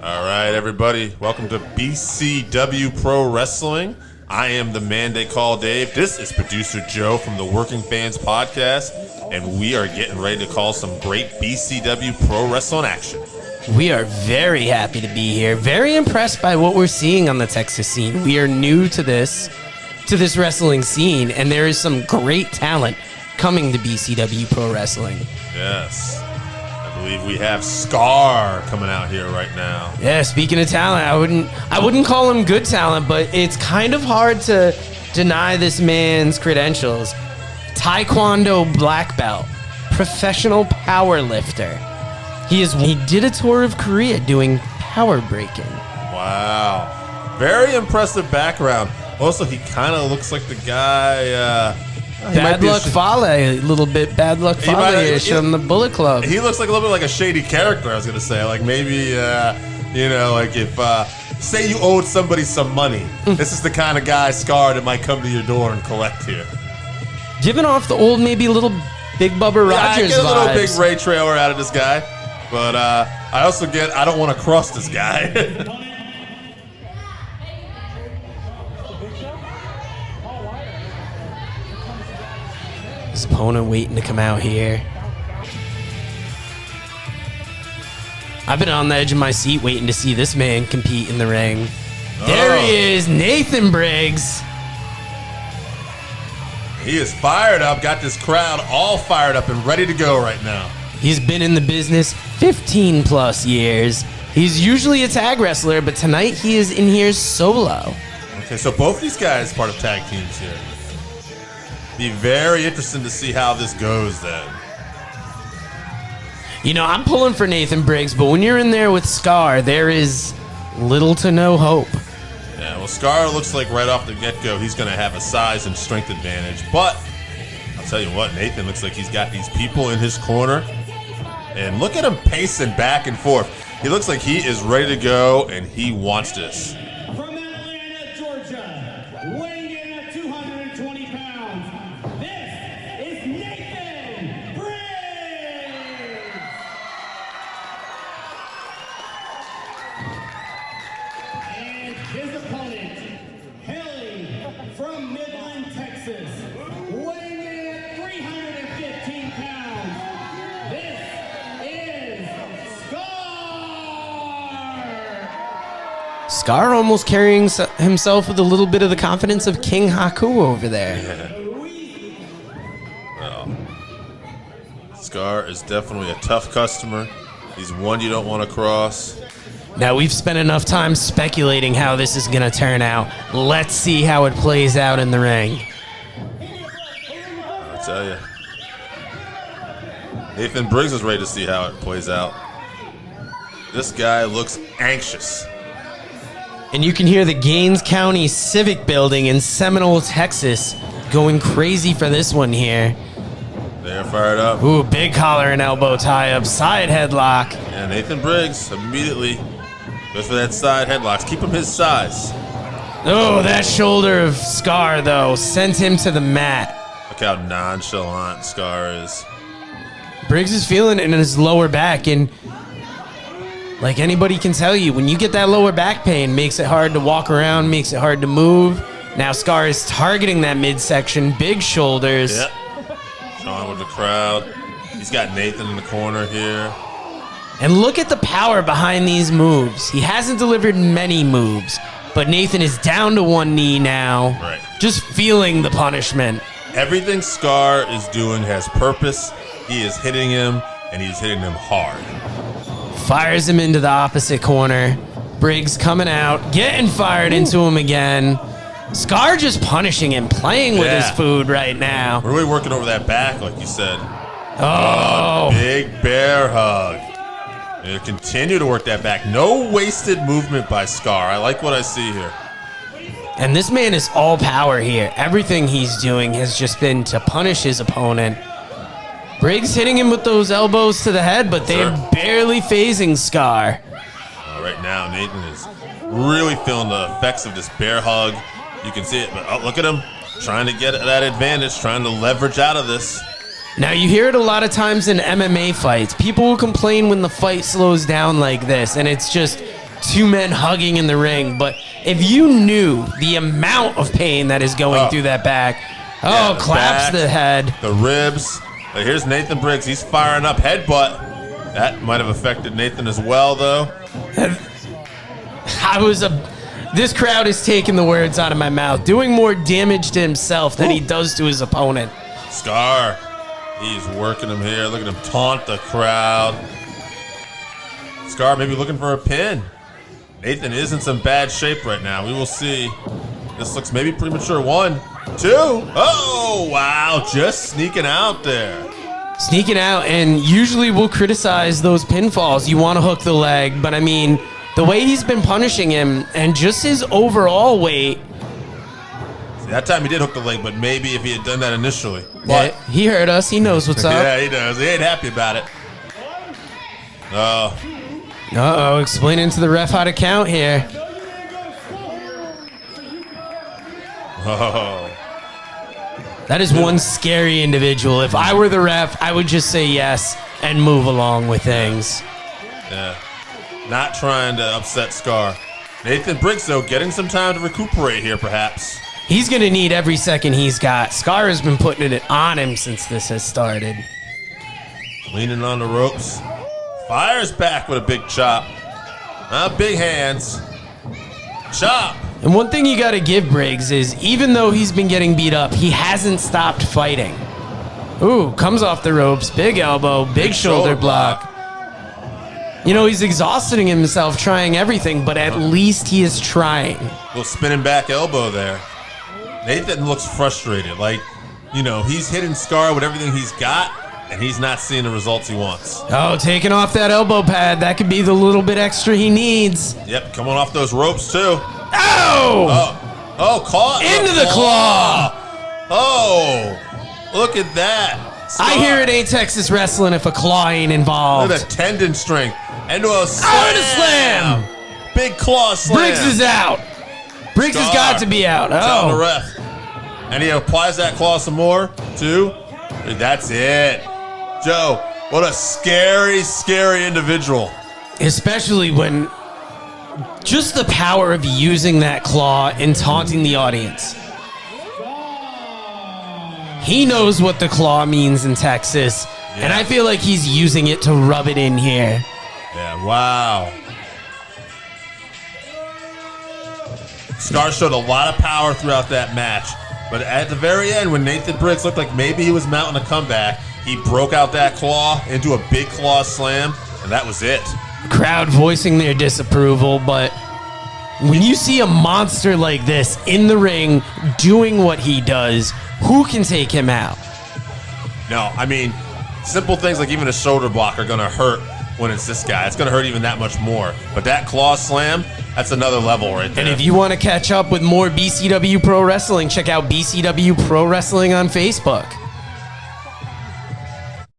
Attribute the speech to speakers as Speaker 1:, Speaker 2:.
Speaker 1: All right, everybody. Welcome to BCW Pro Wrestling. I am the man they call Dave. This is producer Joe from the Working Fans Podcast, and we are getting ready to call some great BCW Pro Wrestling action.
Speaker 2: We are very happy to be here. Very impressed by what we're seeing on the Texas scene. We are new to this wrestling scene, and there is some great talent coming to BCW Pro Wrestling.
Speaker 1: Yes. I believe we have Skar coming out here right now.
Speaker 2: Yeah, speaking of talent, I wouldn't call him good talent, but it's kind of hard to deny this man's credentials. Taekwondo black belt, professional power lifter. He did a tour of Korea doing power breaking.
Speaker 1: Wow. Very impressive background. Also, he kind of looks like the guy...
Speaker 2: Bad Luck Fale, a little bit Bad Luck Fale-ish on the Bullet Club.
Speaker 1: He looks like a little bit like a shady character, I was going to say. Like maybe, like if, say you owed somebody some money. This is the kind of guy, Skar, that might come to your door and collect here.
Speaker 2: Giving off the old, maybe little Big Bubba Rogers
Speaker 1: I get a little
Speaker 2: vibes.
Speaker 1: Big Ray trailer out of this guy. But I also get, I don't want to cross this guy.
Speaker 2: His opponent waiting to come out here. I've been on the edge of my seat waiting to see this man compete in the ring. There he is, Nathan Briggs.
Speaker 1: He is fired up, got this crowd all fired up and ready to go right now.
Speaker 2: He's been in the business 15 plus years. He's usually a tag wrestler, but tonight he is in here solo.
Speaker 1: Okay, so both these guys part of tag teams here. Be very interesting to see how this goes then.
Speaker 2: You know, I'm pulling for Nathan Briggs, but when you're in there with Skar, there is little to no hope.
Speaker 1: Yeah, well, Skar looks like right off the get-go he's going to have a size and strength advantage. But I'll tell you what, Nathan looks like he's got these people in his corner. And look at him pacing back and forth. He looks like he is ready to go, and he wants this.
Speaker 3: From Atlanta, Georgia, weighing in at 220 pounds, this is Nathan Briggs! And his opponent, hailing from Midland, Texas, weighing in at 315 pounds, this is Skar!
Speaker 2: Skar almost carrying himself with a little bit of the confidence of King Haku over there.
Speaker 1: Well, Skar is definitely a tough customer. He's one you don't want to cross.
Speaker 2: Now, we've spent enough time speculating how this is going to turn out. Let's see how it plays out in the ring.
Speaker 1: I'll tell you. Nathan Briggs is ready to see how it plays out. This guy looks anxious.
Speaker 2: And you can hear the Gaines County Civic Building in Seminole, Texas, going crazy for this one here.
Speaker 1: They're fired up.
Speaker 2: Ooh, big collar and elbow tie-up, side headlock.
Speaker 1: And Nathan Briggs immediately goes for that side headlocks. Keep him his size.
Speaker 2: Oh, that shoulder of Skar, though, sent him to the mat.
Speaker 1: Look how nonchalant Skar is.
Speaker 2: Briggs is feeling it in his lower back, and like anybody can tell you, when you get that lower back pain, makes it hard to walk around, makes it hard to move. Now Skar is targeting that midsection, big shoulders.
Speaker 1: Yep. Showing with the crowd. He's got Nathan in the corner here.
Speaker 2: And look at the power behind these moves. He hasn't delivered many moves, but Nathan is down to one knee now.
Speaker 1: Right.
Speaker 2: Just feeling the punishment.
Speaker 1: Everything Skar is doing has purpose. He is hitting him, and he's hitting him hard.
Speaker 2: Fires him into the opposite corner. Briggs coming out, getting fired into him again. Skar just punishing him, playing with his food right now.
Speaker 1: We're really working over that back, like you said.
Speaker 2: Oh.
Speaker 1: Big bear hug. And continue to work that back. No wasted movement by Skar. I like what I see here.
Speaker 2: And this man is all power here. Everything he's doing has just been to punish his opponent. Briggs hitting him with those elbows to the head, but they're barely phasing Skar.
Speaker 1: Right now, Nathan is really feeling the effects of this bear hug. You can see it, but look at him trying to get that advantage, trying to leverage out of this.
Speaker 2: Now, you hear it a lot of times in MMA fights. People will complain when the fight slows down like this, and it's just two men hugging in the ring, but if you knew the amount of pain that is going through that back,
Speaker 1: Yeah, the
Speaker 2: claps
Speaker 1: back,
Speaker 2: the head.
Speaker 1: the ribs. Here's Nathan Briggs. He's firing up. Headbutt. That might have affected Nathan as well, though.
Speaker 2: This crowd is taking the words out of my mouth, doing more damage to himself than he does to his opponent.
Speaker 1: Skar. He's working him here. Look at him taunt the crowd. Skar maybe looking for a pin. Nathan is in some bad shape right now. We will see. This looks maybe premature. 1, 2. Oh, wow. Just sneaking out there.
Speaker 2: Sneaking out, and usually we'll criticize those pinfalls. You want to hook the leg, but I mean, the way he's been punishing him and just his overall weight.
Speaker 1: See, that time he did hook the leg, but maybe if he had done that initially. But
Speaker 2: He heard us. He knows what's up.
Speaker 1: yeah, he does. He ain't happy about it. Oh.
Speaker 2: Uh-oh, explaining to the ref how to count here.
Speaker 1: Oh.
Speaker 2: That is one scary individual. If I were the ref, I would just say yes and move along with things.
Speaker 1: Yeah. Not trying to upset Skar. Nathan Briggs, though, getting some time to recuperate here, perhaps.
Speaker 2: He's going to need every second he's got. Skar has been putting it on him since this has started.
Speaker 1: Leaning on the ropes. Fires back with a big chop. Big hands. Chop.
Speaker 2: And one thing you got to give Briggs is, even though he's been getting beat up, he hasn't stopped fighting. Ooh, comes off the ropes. Big elbow, big shoulder block. You know, he's exhausting himself trying everything, but at least he is trying.
Speaker 1: Little spinning back elbow there. Nathan looks frustrated. Like, you know, he's hitting Skar with everything he's got, and he's not seeing the results he wants.
Speaker 2: Oh, taking off that elbow pad. That could be the little bit extra he needs.
Speaker 1: Yep, coming off those ropes, too.
Speaker 2: Oh!
Speaker 1: Oh, caught.
Speaker 2: Into the claw.
Speaker 1: Oh, look at that. Skar.
Speaker 2: I hear it ain't Texas wrestling if a claw ain't involved.
Speaker 1: Look at the tendon strength. Into a slam.
Speaker 2: Oh, and a slam.
Speaker 1: Big claw slam.
Speaker 2: Briggs is out. Briggs has got to be out.
Speaker 1: Telling the
Speaker 2: Oh.
Speaker 1: ref. And he applies that claw some more. 2. That's it. Joe, what a scary, scary individual.
Speaker 2: Especially when just the power of using that claw and taunting the audience. He knows what the claw means in Texas, and I feel like he's using it to rub it in here.
Speaker 1: Yeah, wow. Skar showed a lot of power throughout that match, but at the very end, when Nathan Briggs looked like maybe he was mounting a comeback, he broke out that claw into a big claw slam, and that was it.
Speaker 2: Crowd voicing their disapproval, but when you see a monster like this in the ring doing what he does, who can take him out?
Speaker 1: No, I mean, simple things like even a shoulder block are going to hurt when it's this guy. It's going to hurt even that much more. But that claw slam, that's another level right there.
Speaker 2: And if you want to catch up with more BCW Pro Wrestling, check out BCW Pro Wrestling on Facebook.